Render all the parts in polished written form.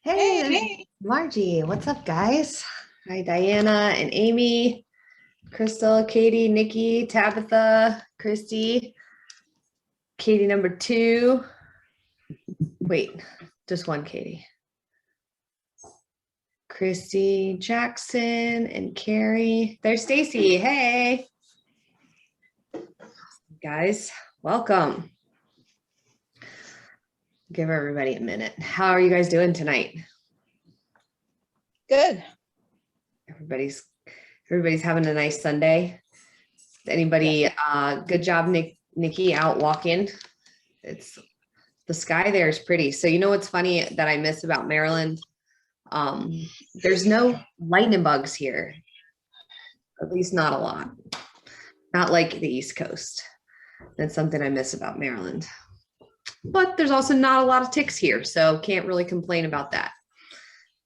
Hey, Hey, Margie, what's up, guys? Hi, Diana and Amy, Crystal, Katie, Nikki, Tabitha, Christy, Katie number two. Wait, just one Katie. Christy, Jackson, and Carrie. There's Stacy. Hey, guys, welcome. Give everybody a minute. How are you guys doing tonight? good. Everybody's having a nice Sunday. Anybody good job, Nikki, out walking. It's the sky there is pretty. So you know what's funny that I miss about Maryland? There's no lightning bugs here. At least not a lot. Not like the East Coast. That's something I miss about Maryland. But there's also not a lot of ticks here, so can't really complain about that.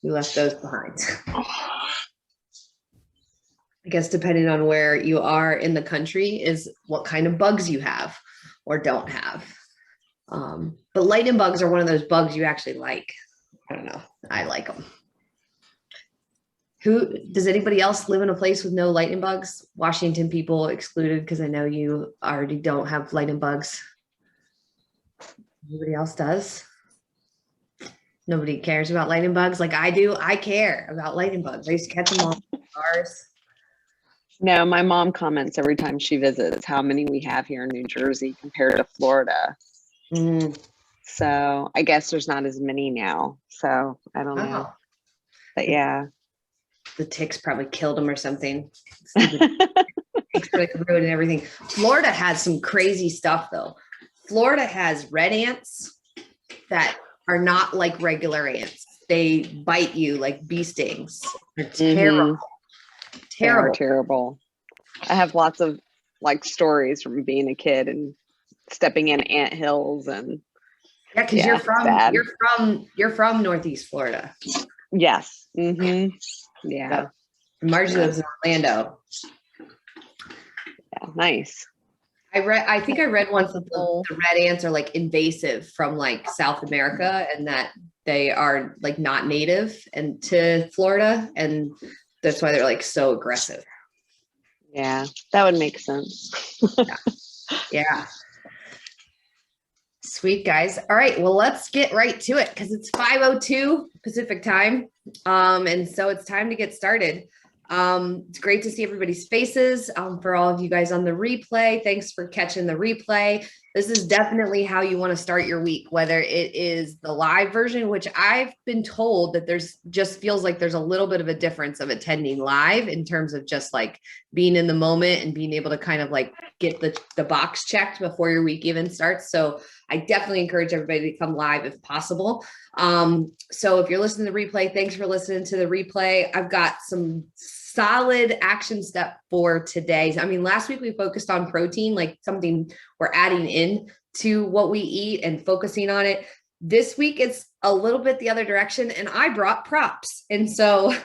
We left those behind. I guess depending on where you are in the country is what kind of bugs you have or don't have. But lightning bugs are one of those bugs you actually like. I don't know. I like them. Does anybody else live in a place with no lightning bugs? Washington people excluded, because I know you already don't have lightning bugs. Anybody else does? Nobody cares about lightning bugs like I do. I care about lightning bugs. I used to catch them all in cars. No, my mom comments every time she visits how many we have here in New Jersey compared to Florida. So I guess there's not as many now. So I don't know. But yeah. The ticks probably killed them or something. Ticks like ruined everything. Florida has some crazy stuff though. Florida has red ants that are not like regular ants. They bite you like bee stings. They're terrible. Terrible. I have lots of like stories from being a kid and stepping in ant hills and because you're from Northeast Florida. Yes. Yeah. Margie lives in Orlando. Yeah, nice. I think I read once that the red ants are like invasive from like South America and that they are like not native and to Florida, and that's why they're like so aggressive. Yeah, that would make sense. Yeah. Sweet, guys. All right, well, let's get right to it because it's 5:02 Pacific time. And so it's time to get started. It's great to see everybody's faces. For all of you guys on the replay, thanks for catching the replay. This is definitely how you want to start your week, whether it is the live version, which I've been told that just feels like there's a little bit of a difference of attending live in terms of just like being in the moment and being able to kind of like get the box checked before your week even starts. So I definitely encourage everybody to come live if possible. So if you're listening to the replay, thanks for listening to the replay. I've got some solid action step for today. I mean, last week we focused on protein, like something we're adding in to what we eat and focusing on it. This week it's a little bit the other direction, and I brought props. And so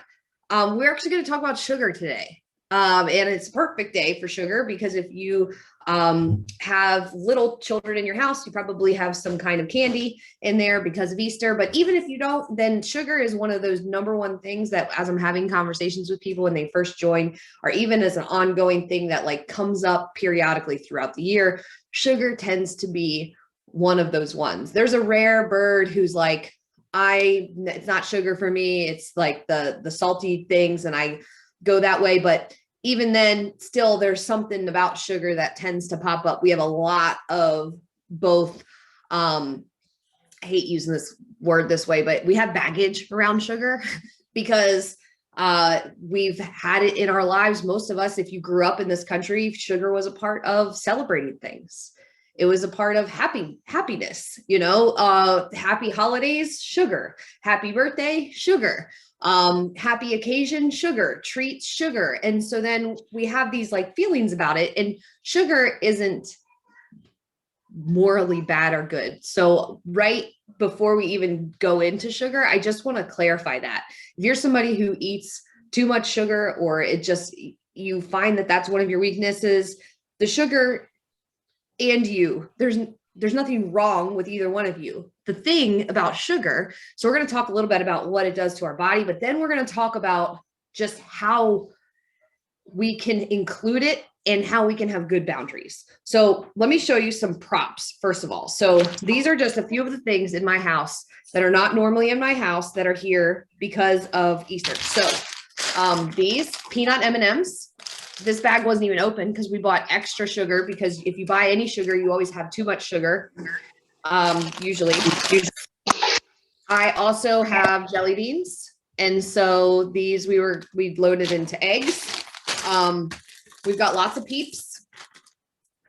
we're actually going to talk about sugar today. And it's a perfect day for sugar because if you have little children in your house, you probably have some kind of candy in there because of Easter. But even if you don't, then sugar is one of those number one things that as I'm having conversations with people when they first join, or even as an ongoing thing that like comes up periodically throughout the year, sugar tends to be one of those ones. There's a rare bird who's like, it's not sugar for me. It's like the salty things. And I go that way. But even then, still, there's something about sugar that tends to pop up. We have a lot of both, I hate using this word this way, but we have baggage around sugar because we've had it in our lives. Most of us, if you grew up in this country, sugar was a part of celebrating things. It was a part of happiness, happy holidays, sugar, happy birthday, sugar. Happy occasion, sugar, treats, sugar. And so then we have these like feelings about it, and sugar isn't morally bad or good. So right before we even go into sugar, I just want to clarify that if you're somebody who eats too much sugar, or you find that that's one of your weaknesses, the sugar and there's there's nothing wrong with either one of you. The thing about sugar, so we're going to talk a little bit about what it does to our body, but then we're going to talk about just how we can include it and how we can have good boundaries. So let me show you some props, first of all. So these are just a few of the things in my house that are not normally in my house that are here because of Easter. So these peanut M&Ms. This bag wasn't even open because we bought extra sugar, because if you buy any sugar, you always have too much sugar, usually. I also have jelly beans. And so these we loaded into eggs. We've got lots of Peeps.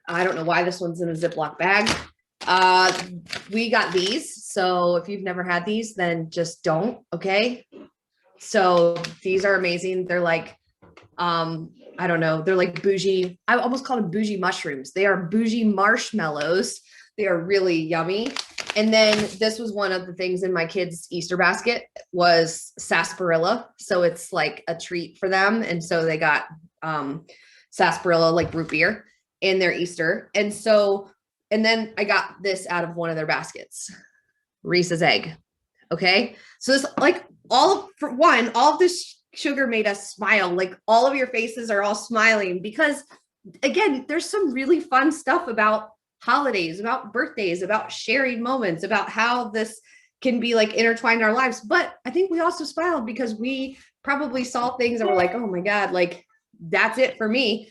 I don't know why this one's in a Ziploc bag. We got these. So if you've never had these, then just don't. Okay. So these are amazing. They're like, I don't know. They're like bougie. I almost call them bougie mushrooms. They are bougie marshmallows. They are really yummy. And then this was one of the things in my kids' Easter basket was sarsaparilla. So it's like a treat for them. And so they got sarsaparilla, like root beer, in their Easter. And then I got this out of one of their baskets, Reese's egg. Okay. So this, like, all of this sugar made us smile. Like, all of your faces are all smiling because, again, there's some really fun stuff about holidays, about birthdays, about sharing moments, about how this can be like intertwined in our lives. But I think we also smiled because we probably saw things and we're like, oh my God, like, that's it for me.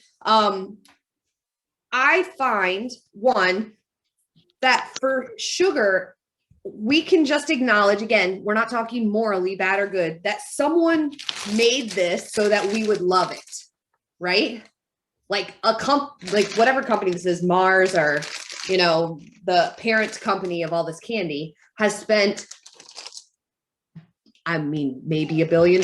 I find, one, that for sugar, we can just acknowledge, again, we're not talking morally bad or good, that someone made this so that we would love it, right? Like like whatever company this is, Mars, or, you know, the parent company of all this candy, has spent, I mean, maybe $1 billion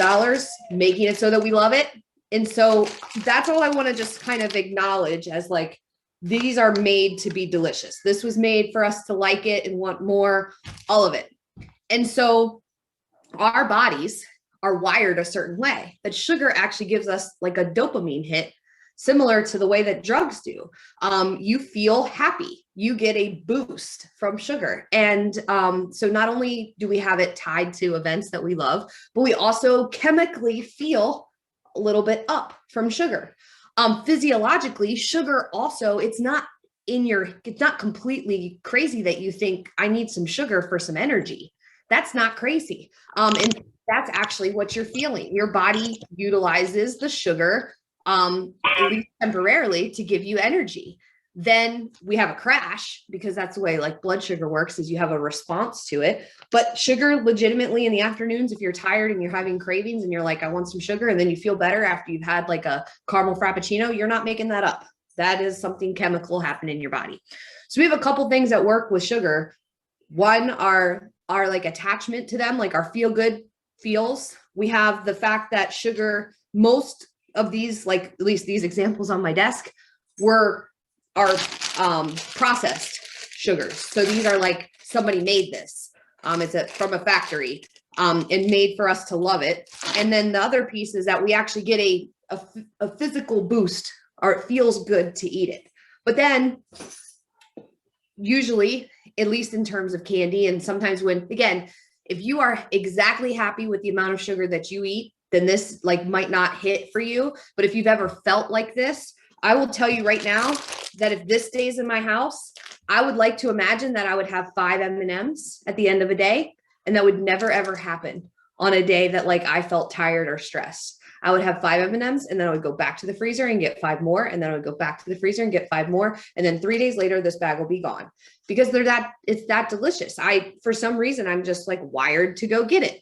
making it so that we love it. And so that's all I want to just kind of acknowledge as, like, these are made to be delicious. This was made for us to like it and want more, all of it. And so our bodies are wired a certain way, that sugar actually gives us like a dopamine hit, similar to the way that drugs do. You feel happy, you get a boost from sugar. And so not only do we have it tied to events that we love, but we also chemically feel a little bit up from sugar. Physiologically, sugar also, it's not completely crazy that you think I need some sugar for some energy. That's not crazy. And that's actually what you're feeling. Your body utilizes the sugar, at least temporarily, to give you energy. Then we have a crash, because that's the way like blood sugar works, is you have a response to it. But sugar, legitimately, in the afternoons, if you're tired and you're having cravings and you're like, I want some sugar, and then you feel better after you've had like a caramel frappuccino, you're not making that up. That is something chemical happening in your body. So we have a couple things that work with sugar. One are like attachment to them, like our feel good feels. We have the fact that sugar, most of these, like at least these examples on my desk, are processed sugars. So these are like, somebody made this. It's from a factory, and made for us to love it. And then the other piece is that we actually get a physical boost, or it feels good to eat it. But then usually, at least in terms of candy, and sometimes when, again, if you are exactly happy with the amount of sugar that you eat, then this like might not hit for you. But if you've ever felt like this, I will tell you right now that if this stays in my house, I would like to imagine that I would have 5 M&Ms at the end of a day. And that would never, ever happen on a day that like I felt tired or stressed. I would have 5 M&Ms, and then I would go back to the freezer and get 5 more. And then I would go back to the freezer and get 5 more. And then 3 days later, this bag will be gone, because it's that delicious. For some reason, I'm just like wired to go get it.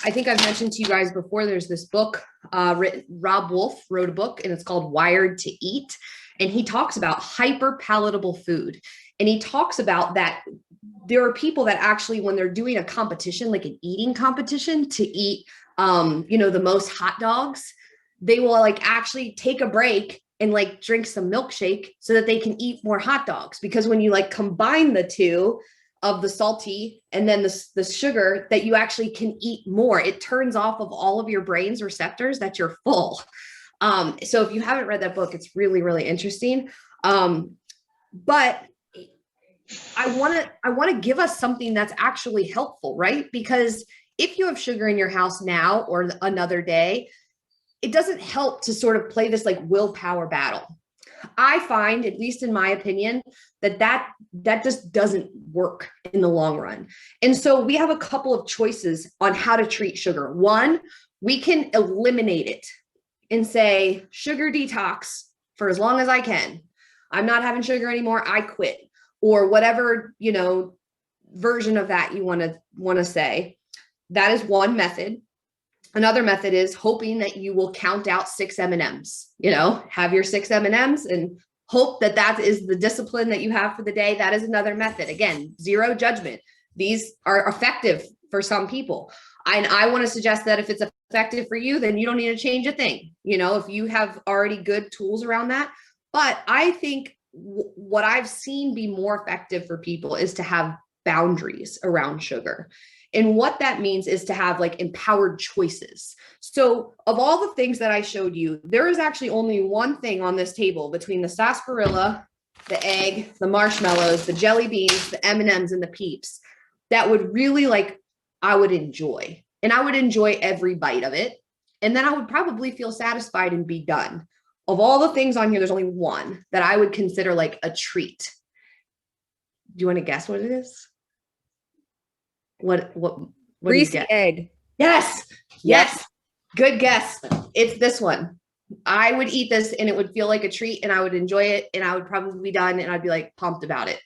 I think I've mentioned to you guys before, there's this book, Rob Wolf wrote a book, and it's called Wired to Eat. And he talks about hyper palatable food. And he talks about that there are people that actually, when they're doing a competition, like an eating competition to eat, the most hot dogs, they will like actually take a break and like drink some milkshake so that they can eat more hot dogs. Because when you like combine the two, of the salty and then the sugar, that you actually can eat more. It turns off of all of your brain's receptors that you're full. So if you haven't read that book, it's really, really interesting. But I want to give us something that's actually helpful, right? Because if you have sugar in your house now or another day, it doesn't help to sort of play this like willpower battle. I find, at least in my opinion, that just doesn't work in the long run. And so we have a couple of choices on how to treat sugar. One, we can eliminate it and say sugar detox for as long as I can. I'm not having sugar anymore. I quit, or whatever, version of that you want to say. That is one method. Another method is hoping that you will count out 6 M&Ms, have your 6 M&Ms and hope that is the discipline that you have for the day. That is another method. Again, zero judgment. These are effective for some people. And I want to suggest that if it's effective for you, then you don't need to change a thing, if you have already good tools around that. But I think what I've seen be more effective for people is to have boundaries around sugar. And what that means is to have like empowered choices. So of all the things that I showed you, there is actually only one thing on this table between the sarsaparilla, the egg, the marshmallows, the jelly beans, the M&Ms, and the Peeps that would really I would enjoy. And I would enjoy every bite of it. And then I would probably feel satisfied and be done. Of all the things on here, there's only one that I would consider like a treat. Do you want to guess what it is? What Greasy egg. Yes. Yes. Good guess. It's this one. I would eat this and it would feel like a treat and I would enjoy it and I would probably be done and I'd be like pumped about it.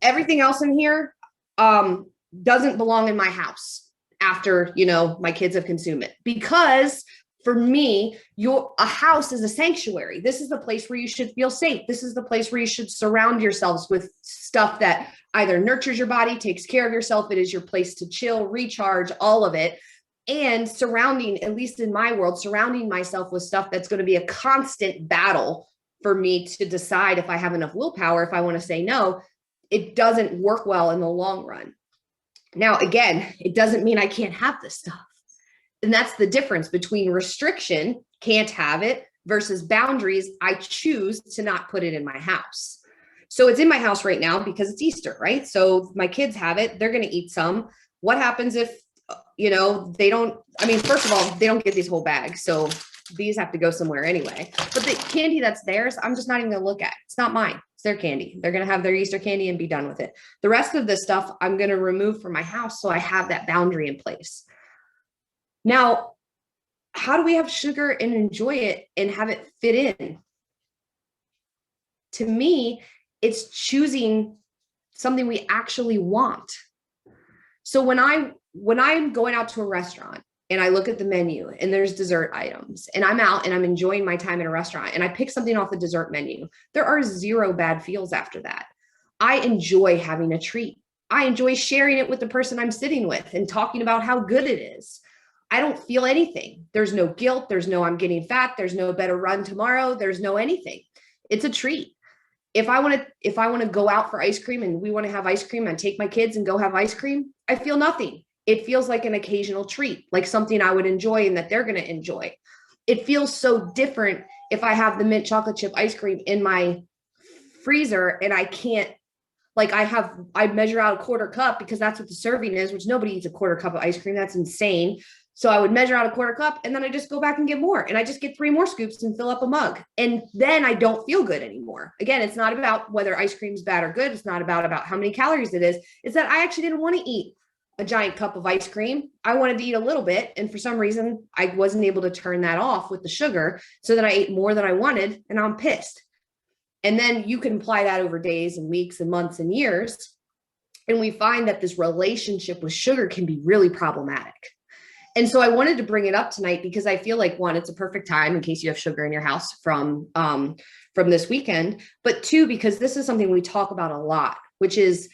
Everything else in here doesn't belong in my house after, my kids have consumed it, because for me, a house is a sanctuary. This is the place where you should feel safe. This is the place where you should surround yourselves with stuff that either nurtures your body, takes care of yourself. It is your place to chill, recharge, all of it. And surrounding, at least in my world, surrounding myself with stuff that's going to be a constant battle for me to decide if I have enough willpower, if I want to say no, it doesn't work well in the long run. Now, again, it doesn't mean I can't have this stuff. And that's the difference between restriction, can't have it, versus boundaries. I choose to not put it in my house. So it's in my house right now because it's Easter, right? So my kids have it. They're going to eat some. What happens if, they don't, first of all, they don't get these whole bags. So these have to go somewhere anyway. But the candy that's theirs, I'm just not even going to look at. It's not mine. It's their candy. They're going to have their Easter candy and be done with it. The rest of this stuff I'm going to remove from my house so I have that boundary in place. Now, how do we have sugar and enjoy it and have it fit in? To me, it's choosing something we actually want. So when I'm going out to a restaurant and I look at the menu and there's dessert items and I'm out and I'm enjoying my time in a restaurant and I pick something off the dessert menu, there are zero bad feels after that. I enjoy having a treat. I enjoy sharing it with the person I'm sitting with and talking about how good it is. I don't feel anything. There's no guilt. There's no I'm getting fat. There's no better run tomorrow. There's no anything. It's a treat. If I want to go out for ice cream and we want to have ice cream and take my kids and go have ice cream, I feel nothing. It feels like an occasional treat, like something I would enjoy and that they're going to enjoy. It feels so different if I have the mint chocolate chip ice cream in my freezer and I can't, I measure out a quarter cup because that's what the serving is, which nobody eats a quarter cup of ice cream. That's insane. So I would measure out a quarter cup and then I just go back and get more. And I just get 3 more scoops and fill up a mug. And then I don't feel good anymore. Again, it's not about whether ice cream is bad or good. It's not about how many calories it is. It's that I actually didn't want to eat a giant cup of ice cream. I wanted to eat a little bit. And for some reason, I wasn't able to turn that off with the sugar. So then I ate more than I wanted and I'm pissed. And then you can apply that over days and weeks and months and years. And we find that this relationship with sugar can be really problematic. And so I wanted to bring it up tonight because I feel like, one, it's a perfect time in case you have sugar in your house from this weekend, but 2, because this is something we talk about a lot, which is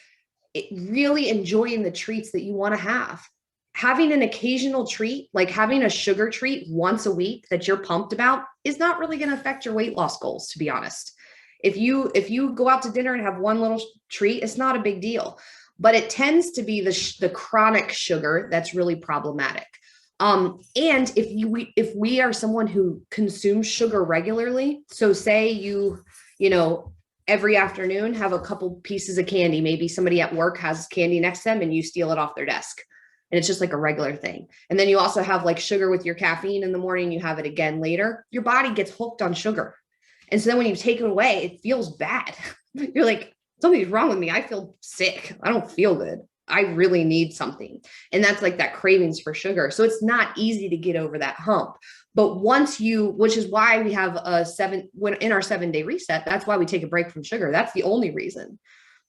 really enjoying the treats that you want to have. Having an occasional treat, like having a sugar treat once a week that you're pumped about, is not really going to affect your weight loss goals, to be honest. If you go out to dinner and have one little treat, it's not a big deal, but it tends to be the chronic sugar that's really problematic. And if we are someone who consumes sugar regularly, so say you every afternoon have a couple pieces of candy. Maybe somebody at work has candy next to them and you steal it off their desk. And it's just like a regular thing. And then you also have like sugar with your caffeine in the morning. You have it again later. Your body gets hooked on sugar. And so then when you take it away, it feels bad. You're like, something's wrong with me. I feel sick. I don't feel good. I really need something. And that's like that cravings for sugar. So it's not easy to get over that hump. But once you, which is why we have in our 7-day reset, that's why we take a break from sugar. That's the only reason,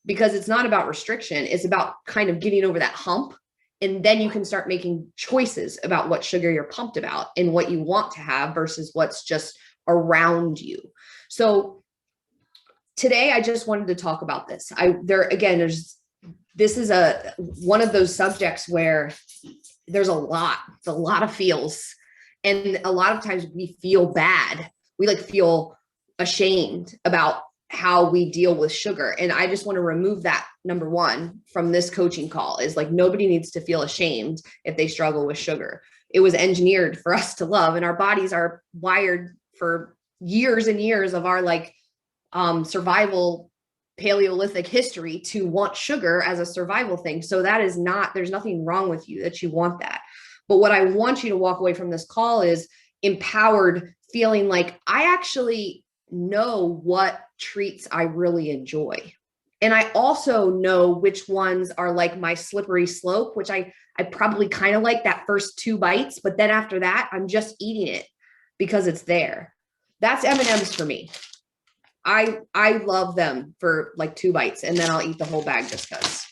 because it's not about restriction. It's about kind of getting over that hump. And then you can start making choices about what sugar you're pumped about and what you want to have versus what's just around you. So today I just wanted to talk about this. This is one of those subjects where it's a lot of feels. And a lot of times we feel bad. We like feel ashamed about how we deal with sugar. And I just want to remove that, number one, from this coaching call, is like, nobody needs to feel ashamed if they struggle with sugar. It was engineered for us to love, and our bodies are wired for years and years of our survival Paleolithic history to want sugar as a survival thing. So there's nothing wrong with you that you want that. But what I want you to walk away from this call is empowered, feeling like I actually know what treats I really enjoy. And I also know which ones are like my slippery slope, which I probably kind of like that first 2 bites, but then after that, I'm just eating it because it's there. That's M&Ms for me. I love them for like 2 bites, and then I'll eat the whole bag just because.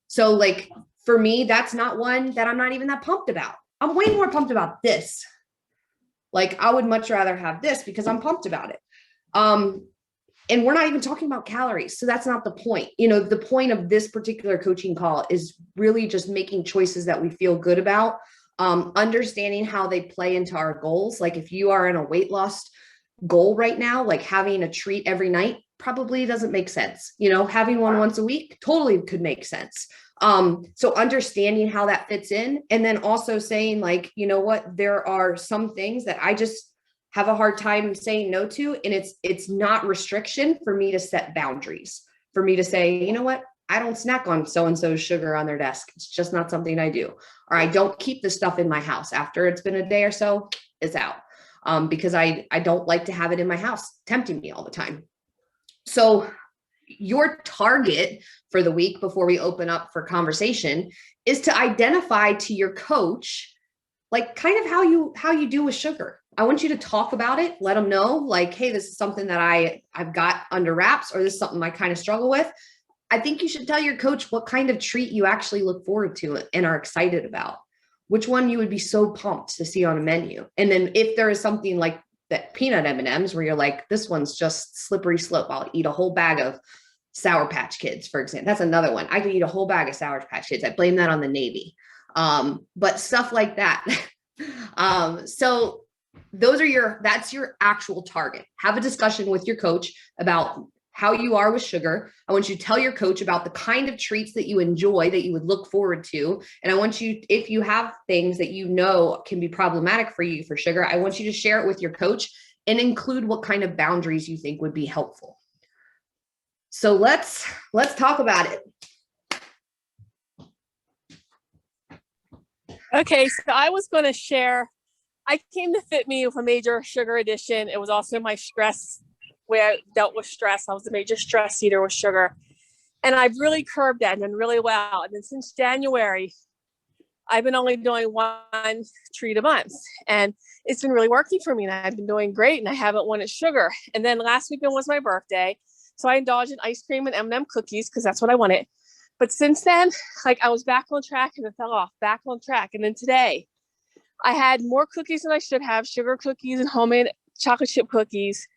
So like for me, that's not one that I'm not even that pumped about. I'm way more pumped about this. Like I would much rather have this because I'm pumped about it. And we're not even talking about calories. So that's not the point. The point of this particular coaching call is really just making choices that we feel good about, understanding how they play into our goals. Like if you are in a weight loss goal right now, like having a treat every night probably doesn't make sense. Having one once a week totally could make sense. So understanding how that fits in, and then also saying like, you know what, there are some things that I just have a hard time saying no to. And it's not restriction for me to set boundaries, for me to say, you know what, I don't snack on so-and-so's sugar on their desk. It's just not something I do. Or I don't keep the stuff in my house after it's been a day or so, it's out. Because I don't like to have it in my house tempting me all the time. So your target for the week before we open up for conversation is to identify to your coach, like kind of how you do with sugar. I want you to talk about it, let them know like, hey, this is something that I've got under wraps, or this is something I kind of struggle with. I think you should tell your coach what kind of treat you actually look forward to and are excited about, which one you would be so pumped to see on a menu. And then if there is something like that peanut M&Ms where you're like, this one's just slippery slope, I'll eat a whole bag of Sour Patch Kids, for example. That's another one. I could eat a whole bag of Sour Patch Kids. I blame that on the Navy. But stuff like that. So that's your actual target. Have a discussion with your coach about how you are with sugar. I want you to tell your coach about the kind of treats that you enjoy, that you would look forward to. And I want you, if you have things that you know can be problematic for you for sugar, I want you to share it with your coach and include what kind of boundaries you think would be helpful. So let's talk about it. Okay, so I was going to share, I came to Fitme with a major sugar addiction. It was also my stress, where I dealt with stress. I was a major stress eater with sugar. And I've really curbed that and done really well. And then since January, I've been only doing 1 treat a month. And it's been really working for me. And I've been doing great. And I haven't wanted sugar. And then last weekend was my birthday. So I indulged in ice cream and M&M cookies because that's what I wanted. But since then, like I was back on track and it fell off, back on track. And then today, I had more cookies than I should have, sugar cookies and homemade chocolate chip cookies.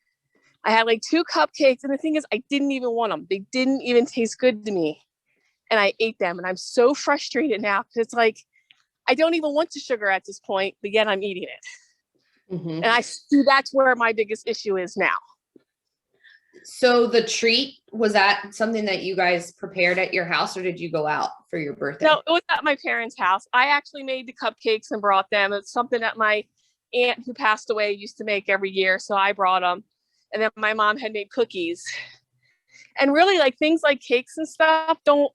I had like 2 cupcakes. And the thing is, I didn't even want them. They didn't even taste good to me. And I ate them. And I'm so frustrated now because it's like, I don't even want the sugar at this point, but yet I'm eating it. Mm-hmm. And I see that's where my biggest issue is now. So the treat, was that something that you guys prepared at your house, or did you go out for your birthday? No, it was at my parents' house. I actually made the cupcakes and brought them. It's something that my aunt who passed away used to make every year. So I brought them. And then my mom had made cookies. And really, like, things like cakes and stuff don't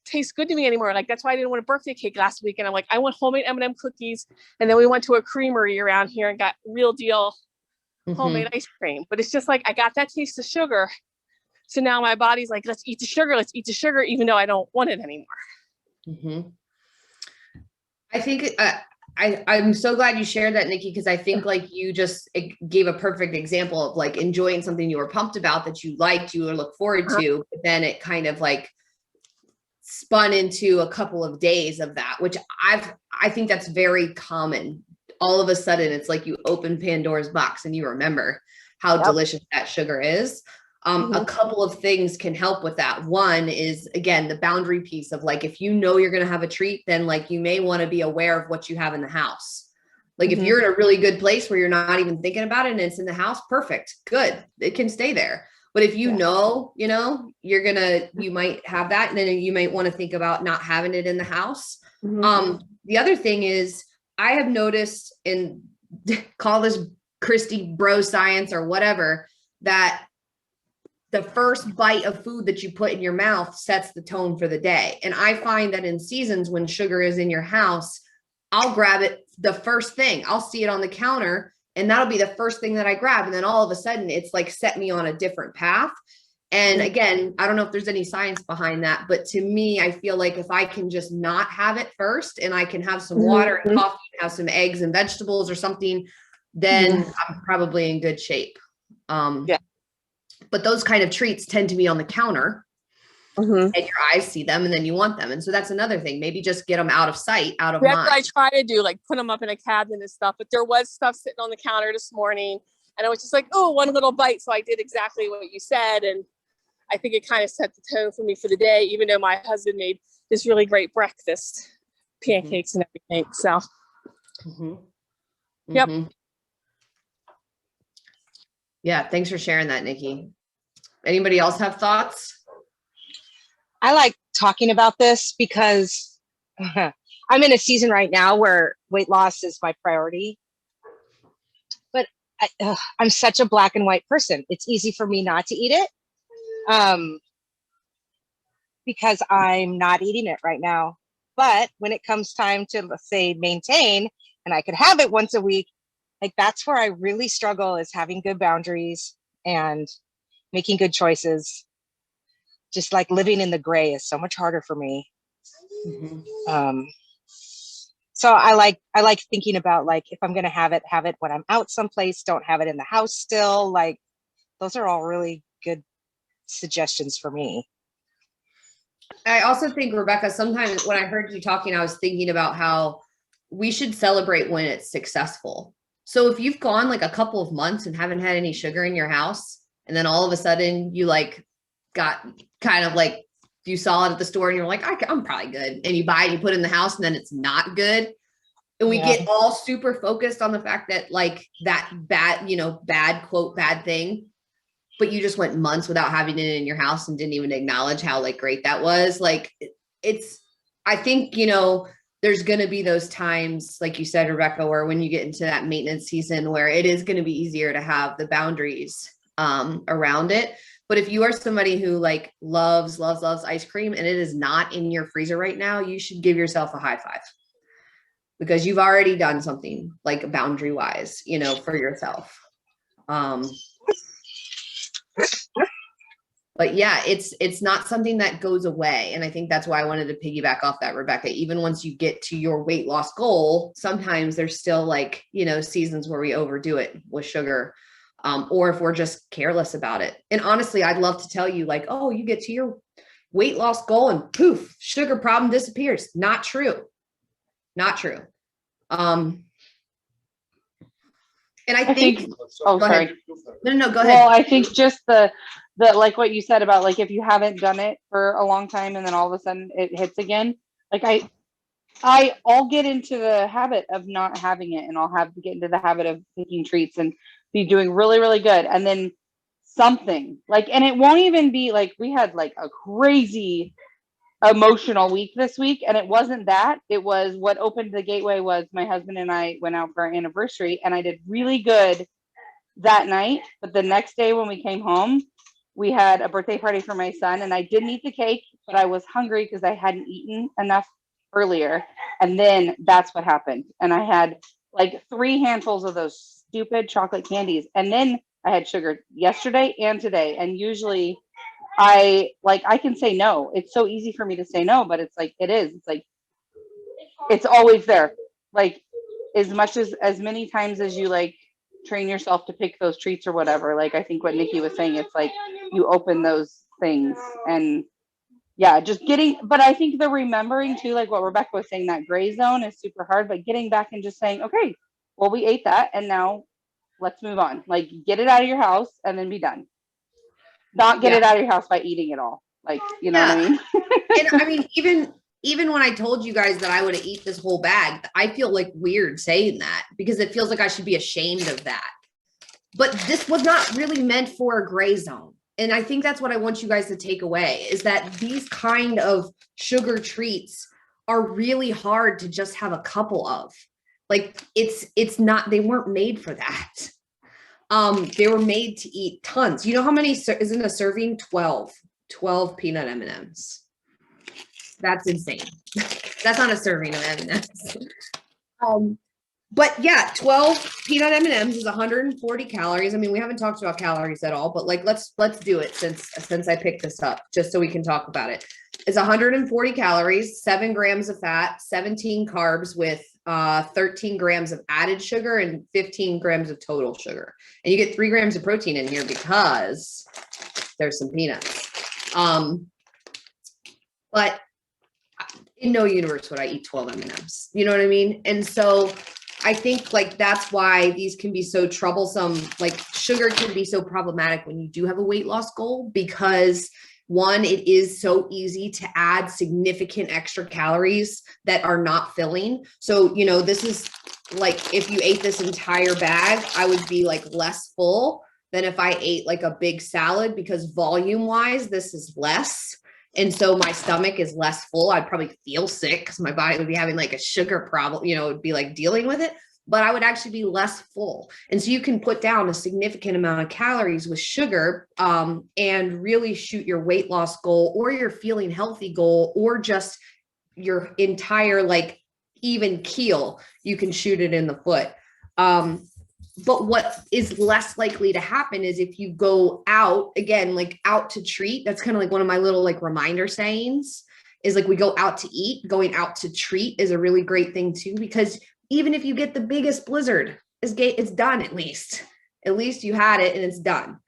taste good to me anymore. Like, that's why I didn't want a birthday cake last week. And I'm like, I want homemade M&M cookies. And then we went to a creamery around here and got real deal homemade ice cream. But it's just like, I got that taste of sugar. So now my body's like, let's eat the sugar, even though I don't want it anymore. I think I'm so glad you shared that, Nikki, because I think like you just gave a perfect example of like enjoying something you were pumped about, that you liked, you would look forward to, but then it kind of like spun into a couple of days of that, which I think that's very common. All of a sudden it's like you open Pandora's box and you remember how delicious that sugar is. A couple of things can help with that. One is, again, the boundary piece of like, if you know you're going to have a treat, then like you may want to be aware of what you have in the house. Like if you're in a really good place where you're not even thinking about it and it's in the house, perfect, good, it can stay there. But if you know, you might have that, and then you might want to think about not having it in the house. The other thing is, I have noticed, and call this Christy bro science or whatever, that the first bite of food that you put in your mouth sets the tone for the day. And I find that in seasons when sugar is in your house, I'll grab it the first thing. I'll see it on the counter and that'll be the first thing that I grab. And then all of a sudden it's like set me on a different path. And again, I don't know if there's any science behind that, but to me, I feel like if I can just not have it first and I can have some water and coffee and have some eggs and vegetables or something, then I'm probably in good shape. But those kind of treats tend to be on the counter and your eyes see them and then you want them. And so that's another thing. Maybe just get them out of sight, out of mind. That's what I try to do, like put them up in a cabinet and stuff. But there was stuff sitting on the counter this morning and I was just like, oh, one little bite. So I did exactly what you said. And I think it kind of set the tone for me for the day, even though my husband made this really great breakfast, pancakes and everything. So, Yeah. Thanks for sharing that, Nikki. Anybody else have thoughts? I like talking about this because I'm in a season right now where weight loss is my priority. But I'm such a black and white person. It's easy for me not to eat it because I'm not eating it right now. But when it comes time to, let's say, maintain, and I could have it once a week, like that's where I really struggle, is having good boundaries and making good choices. Just like living in the gray is so much harder for me. So I like thinking about, like, if I'm going to have it when I'm out someplace, don't have it in the house still. Like those are all really good suggestions for me. I also think, Rebecca, sometimes when I heard you talking, I was thinking about how we should celebrate when it's successful. So if you've gone like a couple of months and haven't had any sugar in your house, and then all of a sudden you like got kind of like, you saw it at the store and you're like, I'm probably good. And you buy it, you put it in the house, and then it's not good. And we get all super focused on the fact that like that bad, bad quote, bad thing, but you just went months without having it in your house and didn't even acknowledge how like great that was. Like I think, there's going to be those times, like you said, Rebecca, where when you get into that maintenance season where it is going to be easier to have the boundaries around it. But if you are somebody who like loves ice cream and it is not in your freezer right now, you should give yourself a high five, because you've already done something like boundary wise, for yourself. But yeah, it's not something that goes away. And I think that's why I wanted to piggyback off that, Rebecca. Even once you get to your weight loss goal, sometimes there's still like, seasons where we overdo it with sugar. Or if we're just careless about it. And honestly, I'd love to tell you like, oh, you get to your weight loss goal and poof, sugar problem disappears. Not true. Not true. And I think oh, sorry. Ahead. No, go ahead. Well, I think just the like what you said about like, if you haven't done it for a long time and then all of a sudden it hits again, like I'll get into the habit of not having it, and I'll have to get into the habit of taking treats and be doing really, really good. And then something like, and it won't even be like, we had like a crazy emotional week this week. And it wasn't that. It was what opened the gateway was my husband and I went out for our anniversary, and I did really good that night. But the next day when we came home, we had a birthday party for my son, and I didn't eat the cake, but I was hungry because I hadn't eaten enough earlier. And then that's what happened. And I had like 3 handfuls of those stupid chocolate candies. And then I had sugar yesterday and today. And usually I can say no. It's so easy for me to say no, but it's like, it's like, it's always there. Like as many times as you like train yourself to pick those treats or whatever. Like I think what Nikki was saying, it's like you open those things and yeah, just getting, but I think the remembering too, like what Rebecca was saying, that gray zone is super hard, but getting back and just saying, okay, well, we ate that and now let's move on. Like get it out of your house and then be done. Not get it out of your house by eating it all. Like, you know what I mean? And I mean, even when I told you guys that I would eat this whole bag, I feel like weird saying that because it feels like I should be ashamed of that. But this was not really meant for a gray zone. And I think that's what I want you guys to take away is that these kind of sugar treats are really hard to just have a couple of. Like it's not, they weren't made for that. They were made to eat tons. You know how many isn't a serving? 12 peanut M&Ms. That's insane. That's not a serving of M&Ms. But yeah, 12 peanut M&Ms is 140 calories. I mean, we haven't talked about calories at all, but like let's do it since I picked this up, just so we can talk about it. It's 140 calories, 7 grams of fat, 17 carbs with 13 grams of added sugar and 15 grams of total sugar. And you get 3 grams of protein in here because there's some peanuts. But in no universe would I eat 12 M&Ms. You know what I mean? And so I think like that's why these can be so troublesome. Like sugar can be so problematic when you do have a weight loss goal because one, it is so easy to add significant extra calories that are not filling. So, you know, this is like, if you ate this entire bag, I would be like less full than if I ate like a big salad because volume wise, this is less. And so my stomach is less full. I'd probably feel sick because my body would be having like a sugar problem, you know, it would be like dealing with it, but I would actually be less full. And so you can put down a significant amount of calories with sugar and really shoot your weight loss goal or your feeling healthy goal or just your entire like even keel. You can shoot it in the foot. But what is less likely to happen is if you go out again, like out to treat, that's kind of like one of my little like reminder sayings is like we go out to eat, going out to treat is a really great thing too, because even if you get the biggest blizzard, it's done at least you had it and it's done.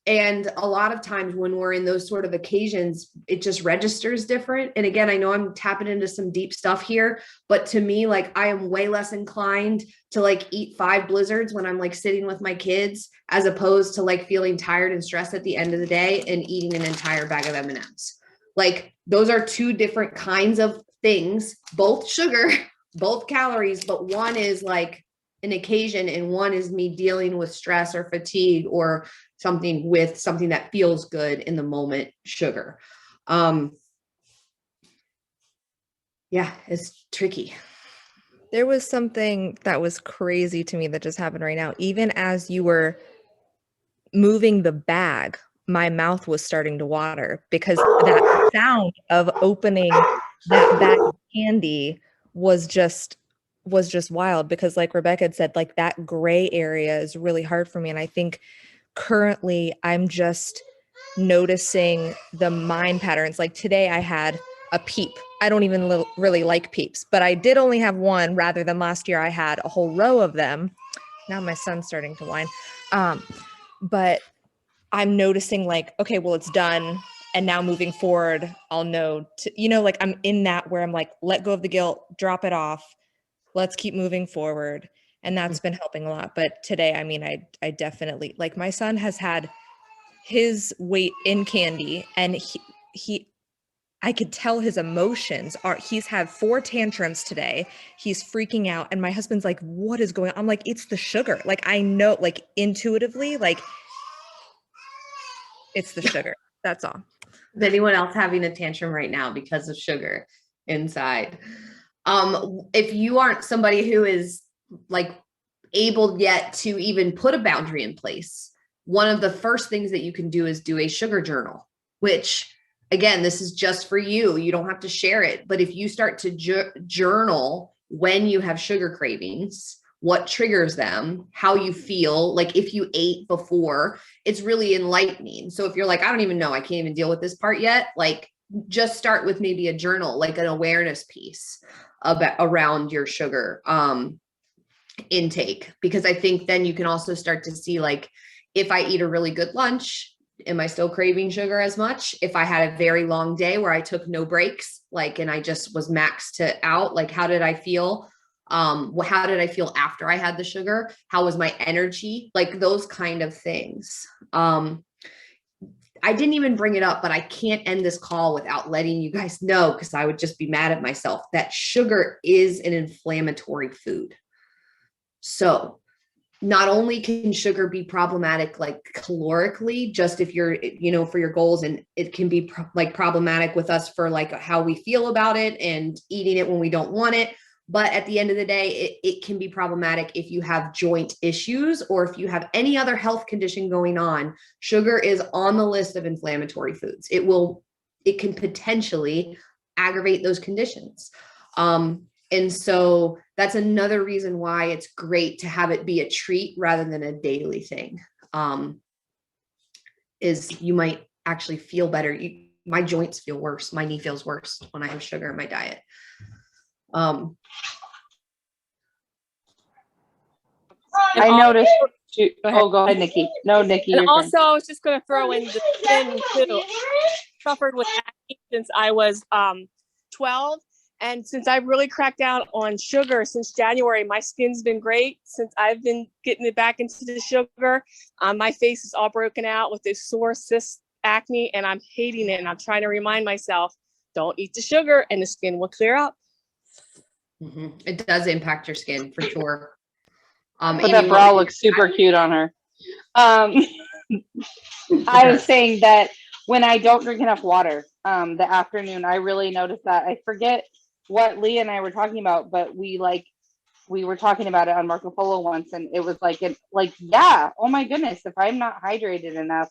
And a lot of times when we're in those sort of occasions, it just registers different. And again, I know I'm tapping into some deep stuff here, but to me, like I am way less inclined to like eat 5 blizzards when I'm like sitting with my kids, as opposed to like feeling tired and stressed at the end of the day and eating an entire bag of M&Ms. Like those are 2 different kinds of things, both sugar, both calories, but one is like an occasion and one is me dealing with stress or fatigue or something that feels good in the moment, sugar. Yeah, it's tricky. There was something that was crazy to me that just happened right now. Even as you were moving the bag, my mouth was starting to water because that sound of opening that bag of candy was just wild, because like Rebecca had said, like that gray area is really hard for me. And I think currently I'm just noticing the mind patterns. Like today I had a peep. I don't even really like peeps, but I did only have one rather than last year I had a whole row of them. Now my son's starting to whine. But I'm noticing like, okay, well, it's done. And now moving forward, I'll know to, you know, like I'm in that where I'm like, let go of the guilt, drop it off. Let's keep moving forward. And that's been helping a lot. But today, I mean, I definitely, like my son has had his weight in candy, and I could tell his emotions are, he's had 4 tantrums today. He's freaking out. And my husband's like, what is going on? I'm like, it's the sugar. Like, I know, like intuitively, like it's the sugar. That's all. Is anyone else having a tantrum right now because of sugar inside? If you aren't somebody who is like able yet to even put a boundary in place, one of the first things that you can do is do a sugar journal, which again, this is just for you. You don't have to share it. But if you start to journal when you have sugar cravings, what triggers them, how you feel, like if you ate before, it's really enlightening. So if you're like, I don't even know, I can't even deal with this part yet, like just start with maybe a journal, like an awareness piece around your sugar intake, because I think then you can also start to see, like, if I eat a really good lunch, am I still craving sugar as much? If I had a very long day where I took no breaks, like, and I just was maxed out, like, how did I feel? How did I feel after I had the sugar? How was my energy? Like those kind of things. I didn't even bring it up, but I can't end this call without letting you guys know, because I would just be mad at myself, that sugar is an inflammatory food. So not only can sugar be problematic, like calorically, just if you're, for your goals, and it can be like problematic with us for like how we feel about it and eating it when we don't want it. But at the end of the day, it can be problematic if you have joint issues or if you have any other health condition going on. Sugar is on the list of inflammatory foods. It can potentially aggravate those conditions. And so that's another reason why it's great to have it be a treat rather than a daily thing. Is you might actually feel better. My joints feel worse. My knee feels worse when I have sugar in my diet. I noticed. Go ahead, Nikki. No, Nikki. And also, I was just going to throw in the skin too. Suffered with acne since I was 12. And since I've really cracked down on sugar since January, my skin's been great. Since I've been getting it back into the sugar, my face is all broken out with this sore cyst acne, and I'm hating it. And I'm trying to remind myself, don't eat the sugar and the skin will clear up. Mm-hmm. It does impact your skin for sure. But that bra looks super cute on her. I was saying that when I don't drink enough water, the afternoon, I really notice that. I forget what Leah and I were talking about, but we were talking about it on Marco Polo once, and it was yeah, oh my goodness, if I'm not hydrated enough,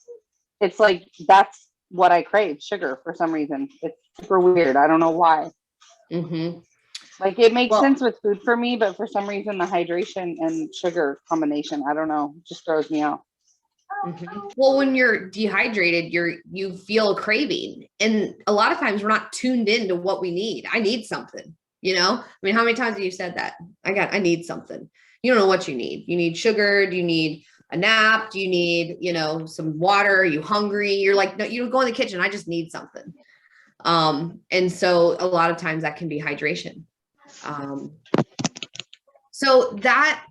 it's like that's what I crave, sugar, for some reason. It's super weird. I don't know why. Mm-hmm. Like it makes sense with food for me, but for some reason the hydration and sugar combination, I don't know, just throws me out. Mm-hmm. Well, when you're dehydrated, you feel a craving, and a lot of times we're not tuned into what we need. I need something, I mean, how many times have you said that? I need something. You don't know what you need. You need sugar. Do you need a nap? Do you need, some water? Are you hungry? You're like, no, you don't go in the kitchen. I just need something. And so a lot of times that can be hydration. So that,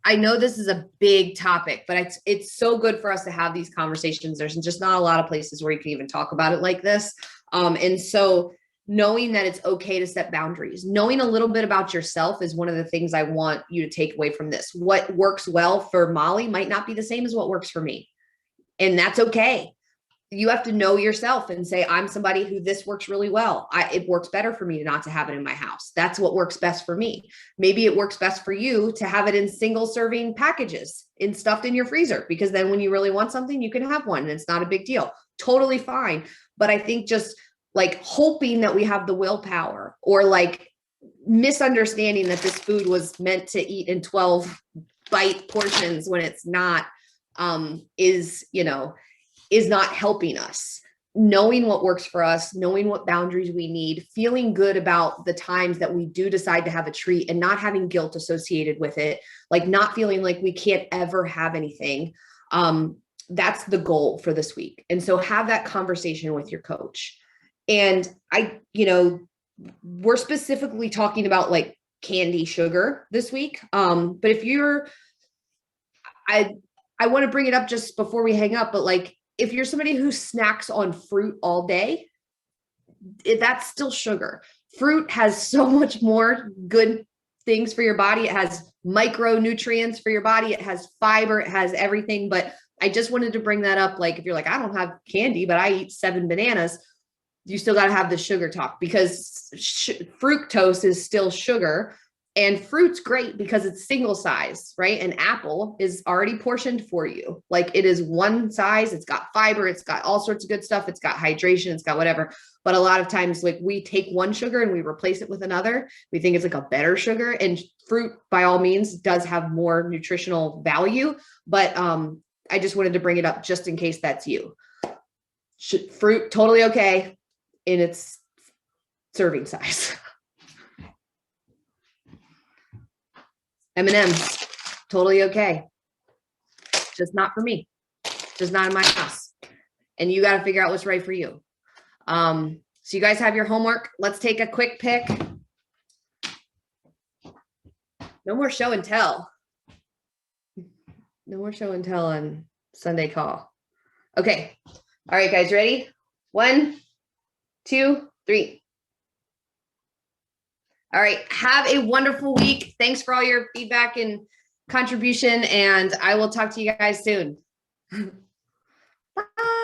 I know this is a big topic, but it's so good for us to have these conversations. There's just not a lot of places where you can even talk about it like this. And so knowing that it's okay to set boundaries, knowing a little bit about yourself is one of the things I want you to take away from this. What works well for Molly might not be the same as what works for me. And that's okay. You have to know yourself and say, I'm somebody who this works really well. It works better for me not to have it in my house. That's what works best for me. Maybe it works best for you to have it in single serving packages stuffed in your freezer, because then when you really want something, you can have one and it's not a big deal. Totally fine. But I think just like hoping that we have the willpower, or like misunderstanding that this food was meant to eat in 12 bite portions when it's not, is not helping us. Knowing what works for us, knowing what boundaries we need, feeling good about the times that we do decide to have a treat and not having guilt associated with it, like not feeling like we can't ever have anything. That's the goal for this week. And so have that conversation with your coach. And we're specifically talking about like candy, sugar this week. But if I want to bring it up just before we hang up, but like, if you're somebody who snacks on fruit all day, that's still sugar. Fruit has so much more good things for your body. It has micronutrients for your body. It has fiber. It has everything. But I just wanted to bring that up. Like, if you're like, I don't have candy, but I eat 7 bananas, you still got to have the sugar talk, because fructose is still sugar. And fruit's great because it's single size, right? An apple is already portioned for you. Like it is one size, it's got fiber, it's got all sorts of good stuff, it's got hydration, it's got whatever. But a lot of times, like we take one sugar and we replace it with another. We think it's like a better sugar. And fruit, by all means, does have more nutritional value. But I just wanted to bring it up just in case that's you. Fruit, totally okay in its serving size. M&M's, totally okay. Just not for me. Just not in my house. And you got to figure out what's right for you. So you guys have your homework. Let's take a quick pick. No more show and tell. No more show and tell on Sunday call. Okay. All right, guys, ready? 1, 2, 3. All right. Have a wonderful week. Thanks for all your feedback and contribution, and I will talk to you guys soon. Bye.